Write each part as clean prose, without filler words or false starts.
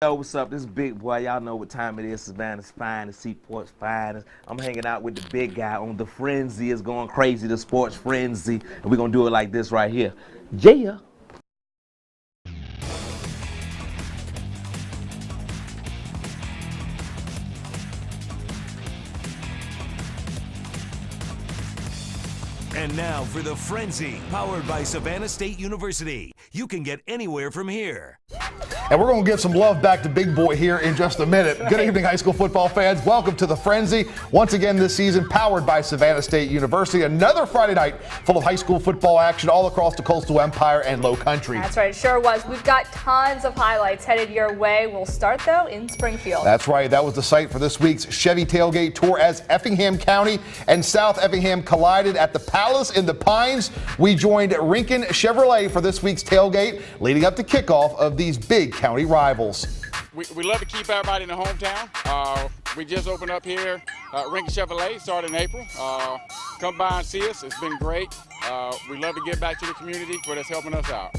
Yo, what's up? This is Big Boy. Y'all know what time it is. Savannah's finest, Seaport's finest. I'm hanging out with the big guy on the Frenzy. It's going crazy, the sports frenzy. And we're going to do it like this right here. Yeah. And now for the Frenzy, powered by Savannah State University. You can get anywhere from here. And we're going to give some love back to Big Boy here in just a minute. Good evening, high school football fans. Welcome to the Frenzy. Once again this season, powered by Savannah State University. Another Friday night full of high school football action all across the Coastal Empire and Low Country. That's right, it sure was. We've got tons of highlights headed your way. We'll start, though, in Springfield. That's right. That was the site for this week's Chevy Tailgate Tour as Effingham County and South Effingham collided at the Palace in the Pines. We joined Rinkin Chevrolet for this week's tailgate, leading up to kickoff of these big county rivals. We love to keep everybody in the hometown. We just opened up here, Rinkin Chevrolet, started in April. Come by and see us. It's been great. We love to give back to the community for that's helping us out.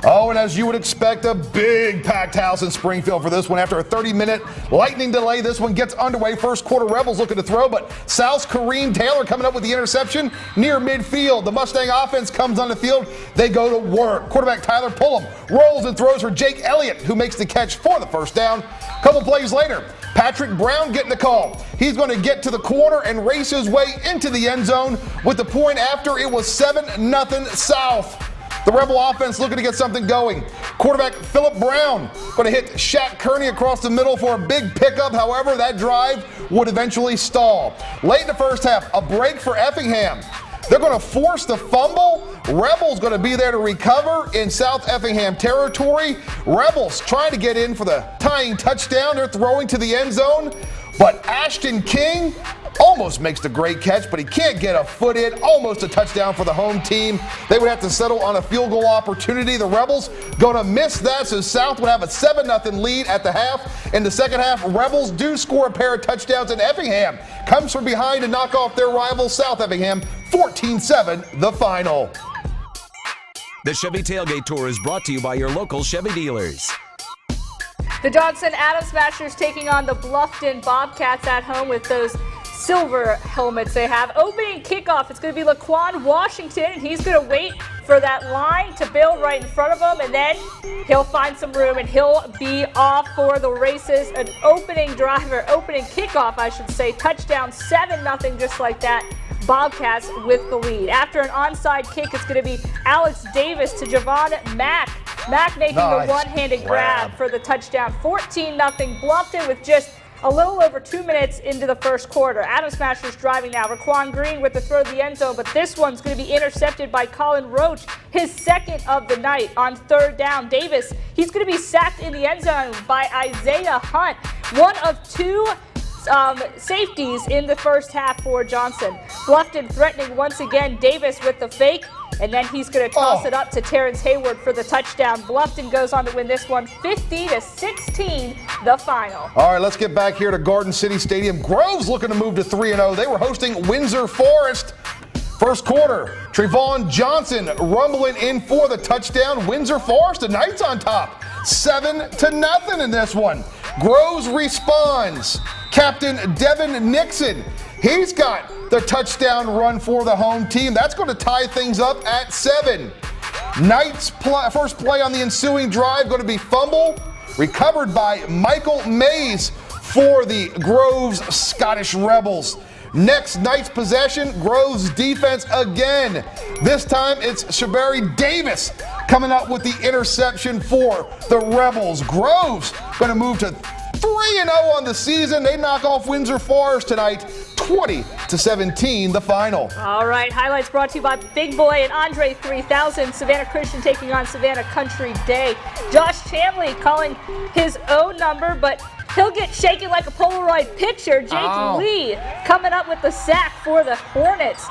Oh, and as you would expect, a big packed house in Springfield for this one. After a 30-minute lightning delay, this one gets underway. First quarter, Rebels looking to throw, but South's Kareem Taylor coming up with the interception near midfield. The Mustang offense comes on the field. They go to work. Quarterback Tyler Pullum rolls and throws for Jake Elliott, who makes the catch for the first down. A couple plays later, Patrick Brown getting the call. He's going to get to the corner and race his way into the end zone with the point after. It was 7-0 South. The Rebel offense looking to get something going. Quarterback Phillip Brown going to hit Shaq Kearney across the middle for a big pickup. However, that drive would eventually stall. Late in the first half, a break for Effingham. They're going to force the fumble. Rebels going to be there to recover in South Effingham territory. Rebels trying to get in for the tying touchdown. They're throwing to the end zone, but Ashton King almost makes the great catch, but he can't get a foot in. Almost a touchdown for the home team. They would have to settle on a field goal opportunity. The Rebels going to miss that, so South would have a 7-0 lead at the half. In the second half, Rebels do score a pair of touchdowns, and Effingham comes from behind to knock off their rival South Effingham. 14-7 the final. The Chevy Tailgate Tour is brought to you by your local Chevy dealers. The Johnson Atom Smashers taking on the Bluffton Bobcats at home with those silver helmets they have. Opening kickoff, it's going to be Laquan Washington, and he's going to wait for that line to build right in front of him, and then he'll find some room and he'll be off for the races. An opening kickoff, I should say. Touchdown, 7-0, just like that. Bobcats with the lead. After an onside kick, it's going to be Alex Davis to Javon Mack. Mack making the one-handed grab for the touchdown. 14-0 Bluffton with just a little over 2 minutes into the first quarter. Atom Smashers driving now. Raquan Green with the throw to the end zone, but this one's going to be intercepted by Colin Roach, his second of the night on third down. Davis, he's going to be sacked in the end zone by Isaiah Hunt. One of two safeties in the first half for Johnson. Bluffton threatening once again. Davis with the fake, and then he's going to toss it up to Terrence Hayward for the touchdown. Bluffton goes on to win this one 50-16, the final. All right, let's get back here to Garden City Stadium. Grove's looking to move to 3-0. They were hosting Windsor Forest. First quarter, Trevon Johnson rumbling in for the touchdown. Windsor Forest, the Knights on top. 7-0 in this one. Groves responds. Captain Devin Nixon, he's got the touchdown run for the home team. That's going to tie things up at 7. Knights first play on the ensuing drive going to be fumble, recovered by Michael Mays for the Groves Scottish Rebels. Next Knights possession, Groves defense again. This time it's Shabari Davis coming up with the interception for the Rebels. Groves going to move to 3-0 on the season. They knock off Windsor Forest tonight, 20-17 the final. All right, highlights brought to you by Big Boy and Andre 3000. Savannah Christian taking on Savannah Country Day. Josh Chamley calling his own number, but he'll get shaken like a Polaroid picture. Jake Lee coming up with the sack for the Hornets.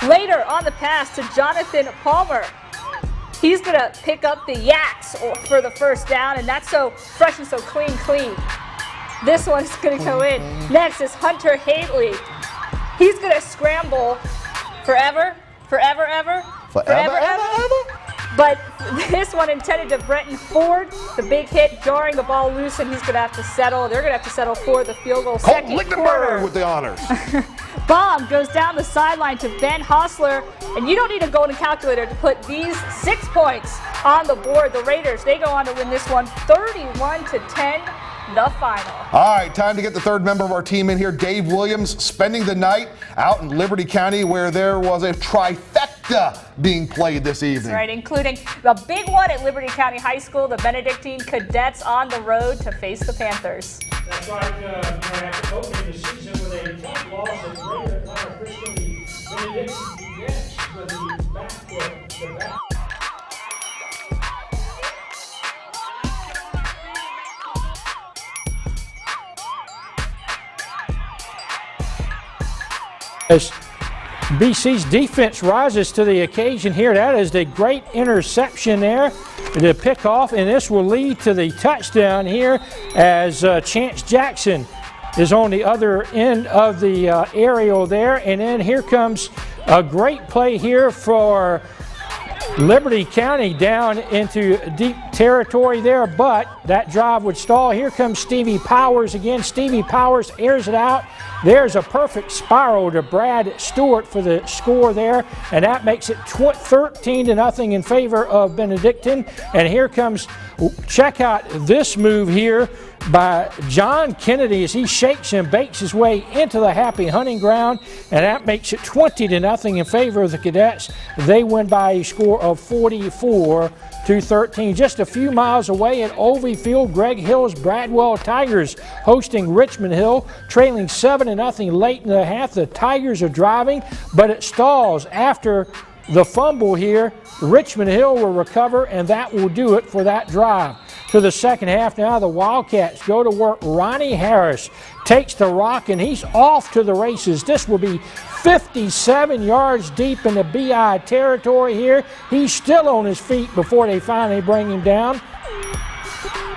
Later on the pass to Jonathan Palmer. He's going to pick up the Yaks for the first down, and that's so fresh and so clean. This one's going to go in. Next is Hunter Haley. He's going to scramble forever. But this one intended to Brenton Ford. The big hit jarring the ball loose, and he's going to have to settle. They're going to have to settle for the field goal. Colt Second Lichtenberg quarter. with the honors. Bomb goes down the sideline to Ben Hostler, and you don't need a golden calculator to put these 6 points on the board. The Raiders, they go on to win this one 31-10, the final. All right, time to get the third member of our team in here, Dave Williams, spending the night out in Liberty County where there was a trifecta being played this evening. That's right, including the big one at Liberty County High School, the Benedictine Cadets on the road to face the Panthers. That's right, after opening the season with a tough loss at Greater Connor Christian, the Benedictine Cadets with the back foot to back. As BC's defense rises to the occasion here, that is a great interception there to pick off, and this will lead to the touchdown here as Chance Jackson is on the other end of the aerial there. And then here comes a great play here for Liberty County down into deep territory there, but that drive would stall. Here comes Stevie Powers again. Stevie Powers airs it out. There's a perfect spiral to Brad Stewart for the score there, and that makes it 13-0 in favor of Benedictine. And here comes, check out this move here by John Kennedy as he shakes and bakes his way into the happy hunting ground, and that makes it 20-0 in favor of the Cadets. They win by a score of 44-13. Just a few miles away at Ovie Field, Greg Hill's Bradwell Tigers hosting Richmond Hill, trailing 7-0 late in the half. The Tigers are driving, but it stalls after the fumble here. Richmond Hill will recover, and that will do it for that drive. To the second half now, the Wildcats go to work. Ronnie Harris takes the rock, and he's off to the races. This will be 57 yards deep in the BI territory here. He's still on his feet before they finally bring him down.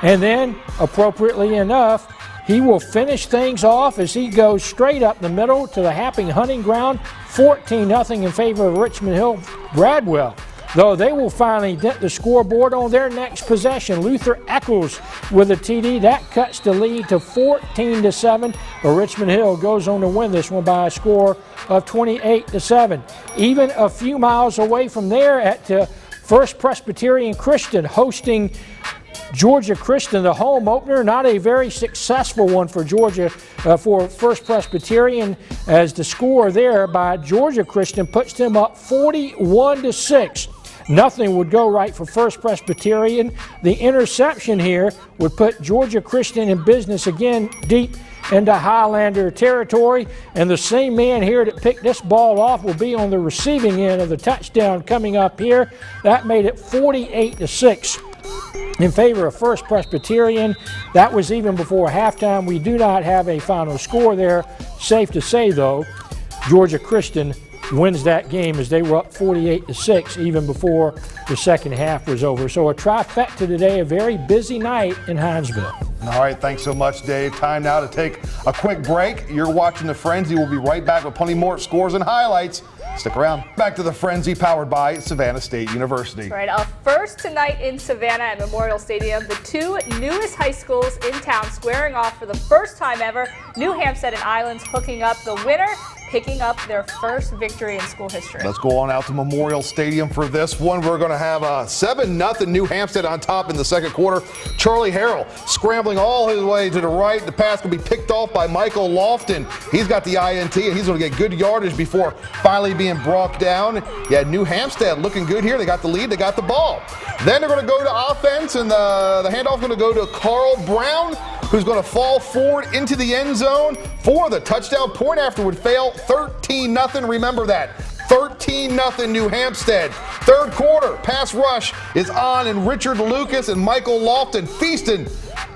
And then, appropriately enough, he will finish things off as he goes straight up the middle to the happy hunting ground. 14-0 in favor of Richmond Hill Bradwell. Though they will finally dent the scoreboard on their next possession. Luther Eccles with a TD. That cuts the lead to 14-7. But Richmond Hill goes on to win this one by a score of 28-7. Even a few miles away from there at First Presbyterian Christian hosting Georgia Christian, the home opener. Not a very successful one for Georgia, for First Presbyterian, as the score there by Georgia Christian puts them up 41-6. Nothing would go right for First Presbyterian. The interception here would put Georgia Christian in business again deep into Highlander territory. And the same man here that picked this ball off will be on the receiving end of the touchdown coming up here. That made it 48-6 in favor of First Presbyterian. That was even before halftime. We do not have a final score there. Safe to say, though, Georgia Christian wins that game as they were up 48-6 even before the second half was over. So a trifecta today, a very busy night in Hinesville. All right, thanks so much, Dave. Time now to take a quick break. You're watching The Frenzy. We'll be right back with plenty more scores and highlights. Stick around. Back to The Frenzy, powered by Savannah State University. That's right, a first tonight in Savannah at Memorial Stadium. The two newest high schools in town squaring off for the first time ever. New Hampstead and Islands hooking up. The winner picking up their first victory in school history. Let's go on out to Memorial Stadium for this one. We're going to have a 7-0 New Hampstead on top in the second quarter. Charlie Harrell scrambling all his way to the right. The pass will be picked off by Michael Lofton. He's got the INT, and he's going to get good yardage before finally being brought down. Yeah, New Hampstead looking good here. They got the lead. They got the ball. Then they're going to go to offense, and the handoff is going to go to Carl Brown, who's going to fall forward into the end zone for the touchdown. Point after would fail. 13-0. Remember that. 13-0 New Hampstead. Third quarter, pass rush is on, and Richard Lucas and Michael Lofton feasting.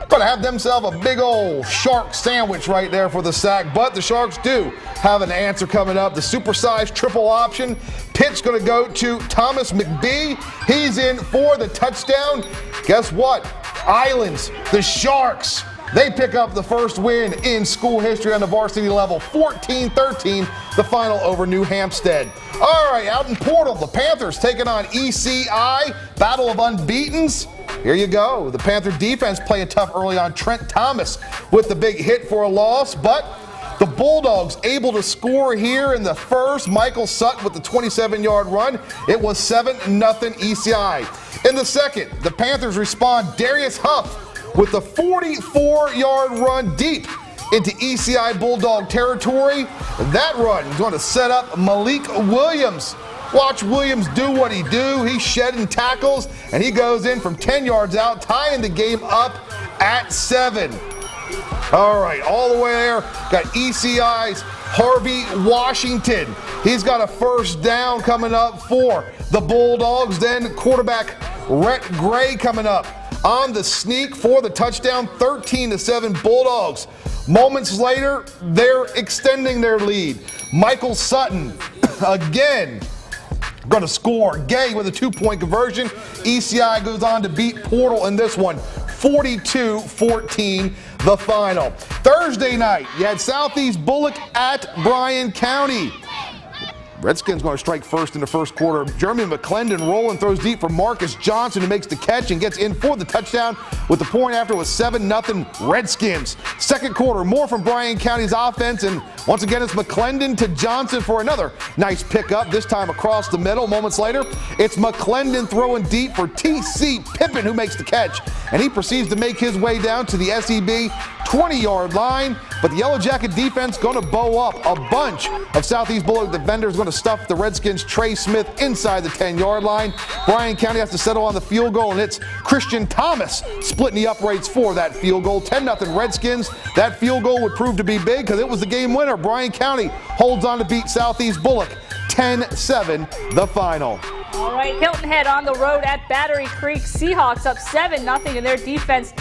Going to have themselves a big old shark sandwich right there for the sack, but the Sharks do have an answer coming up. The supersized triple option. Pitch going to go to Thomas McBee. He's in for the touchdown. Guess what? Islands, the Sharks, they pick up the first win in school history on the varsity level, 14-13. the final over New Hampstead. All right, out in Portal, the Panthers taking on ECI, battle of unbeatens. Here you go. The Panther defense playing tough early on. Trent Thomas with the big hit for a loss, but the Bulldogs able to score here in the first. Michael Sutton with the 27-yard run. It was 7-0 ECI. In the second, the Panthers respond. Darius Huff with the 44-yard run deep into ECI Bulldog territory. That run is going to set up Malik Williams. Watch Williams do what he do. He's shedding tackles, and he goes in from 10 yards out, tying the game up at 7. All right, all the way there, got ECI's Harvey Washington. He's got a first down coming up for the Bulldogs. Then quarterback Rhett Gray coming up on the sneak for the touchdown, 13-7 Bulldogs. Moments later, they're extending their lead. Michael Sutton, again, going to score. Gay with a 2-point conversion. ECI goes on to beat Portal in this one, 42-14, the final. Thursday night, you had Southeast Bullock at Bryan County. Redskins going to strike first in the first quarter. Jeremy McClendon rolling, throws deep for Marcus Johnson, who makes the catch and gets in for the touchdown with the point after was 7-0 Redskins. Second quarter, more from Bryan County's offense, and once again it's McClendon to Johnson for another nice pickup, this time across the middle. Moments later, it's McClendon throwing deep for T.C. Pippin, who makes the catch, and he proceeds to make his way down to the SEB 20-yard line, but the Yellow Jacket defense going to bow up. A bunch of Southeast Bullock defenders going to stuff the Redskins' Trey Smith inside the 10-yard line. Bryan County has to settle on the field goal, and it's Christian Thomas splitting the uprights for that field goal. 10-0 Redskins. That field goal would prove to be big because it was the game winner. Bryan County holds on to beat Southeast Bullock 10-7, the final. All right, Hilton Head on the road at Battery Creek. Seahawks up 7-0 in their defense,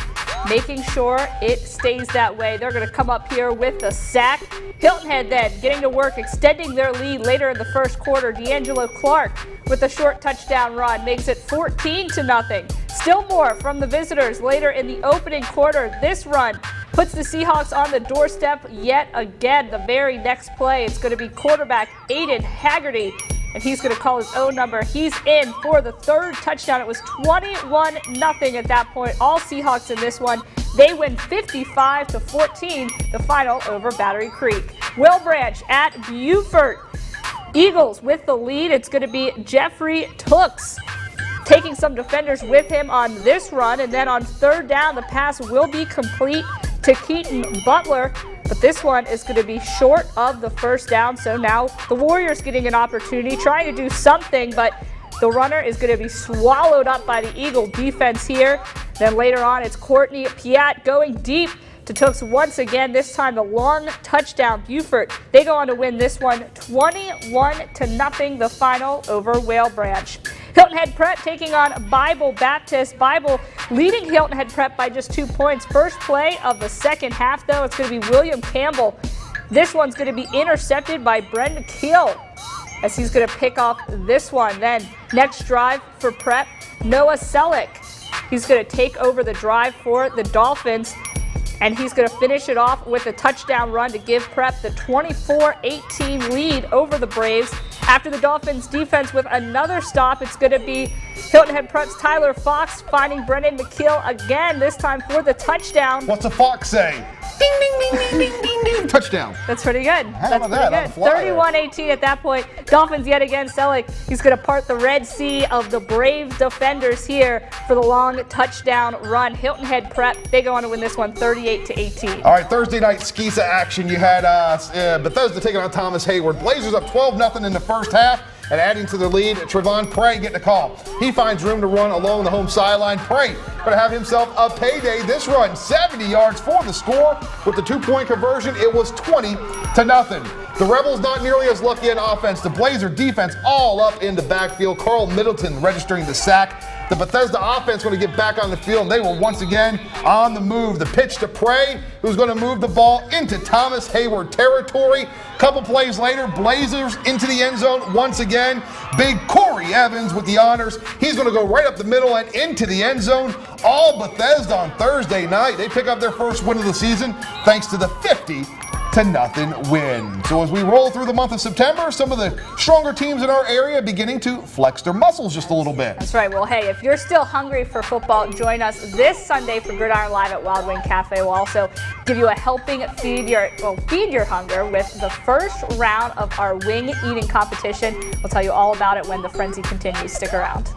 making sure it stays that way. They're going to come up here with the sack. Hilton Head then getting to work, extending their lead later in the first quarter. D'Angelo Clark with a short touchdown run makes it 14-0. Still more from the visitors later in the opening quarter. This run puts the Seahawks on the doorstep yet again. The very next play, it's going to be quarterback Aiden Haggerty, and he's going to call his own number. He's in for the third touchdown. It was 21-0 at that point. All Seahawks in this one. They win 55-14, the final over Battery Creek. Will Branch at Beaufort. Eagles with the lead. It's going to be Jeffrey Tooks taking some defenders with him on this run, and then on third down, the pass will be complete to Keaton Butler. But this one is going to be short of the first down, so now the Warriors getting an opportunity, trying to do something, but the runner is going to be swallowed up by the Eagle defense here. Then later on, it's Courtney Piat going deep to Tooks once again, this time the long touchdown. Beaufort, they go on to win this one 21-0, the final over Whale Branch. Hilton Head Prep taking on Bible Baptist. Bible leading Hilton Head Prep by just 2 points. First play of the second half, though, it's going to be William Campbell. This one's going to be intercepted by Brendan Keel as he's going to pick off this one. Then next drive for Prep, Noah Selleck. He's going to take over the drive for the Dolphins, and he's going to finish it off with a touchdown run to give Prep the 24-18 lead over the Braves. After the Dolphins defense with another stop, it's going to be Hilton Head Prep's Tyler Fox finding Brendan McKeel again, this time for the touchdown. What's a fox say? Ding, ding, ding, ding, ding, ding, ding. Touchdown. That's pretty good. How about that? That's pretty good. 31-18 at that point. Dolphins yet again. Selleck, he's going to part the Red Sea of the Braves defenders here for the long touchdown run. Hilton Head Prep, they go on to win this one 38-18. All right, Thursday night Skisa action. You had Bethesda taking on Thomas Hayward. Blazers up 12-0 in the first half. And adding to the lead, Trevon Prey getting a call. He finds room to run along the home sideline. Prey going to have himself a payday. This run, 70 yards for the score. With the 2-point conversion, it was 20-0. The Rebels not nearly as lucky in offense. The Blazer defense all up in the backfield. Carl Middleton registering the sack. The Bethesda offense going to get back on the field, and they were once again on the move. The pitch to Prey, who's going to move the ball into Thomas Hayward territory. Couple plays later, Blazers into the end zone once again. Big Corey Evans with the honors. He's going to go right up the middle and into the end zone. All Bethesda on Thursday night. They pick up their first win of the season thanks to the 50 6-0 win. So as we roll through the month of September, some of the stronger teams in our area beginning to flex their muscles just a little bit. That's right. Well, hey, if you're still hungry for football, join us this Sunday for Gridiron Live at Wild Wing Cafe. We'll also give you a helping feed your hunger with the first round of our wing eating competition. We'll tell you all about it when the frenzy continues. Stick around.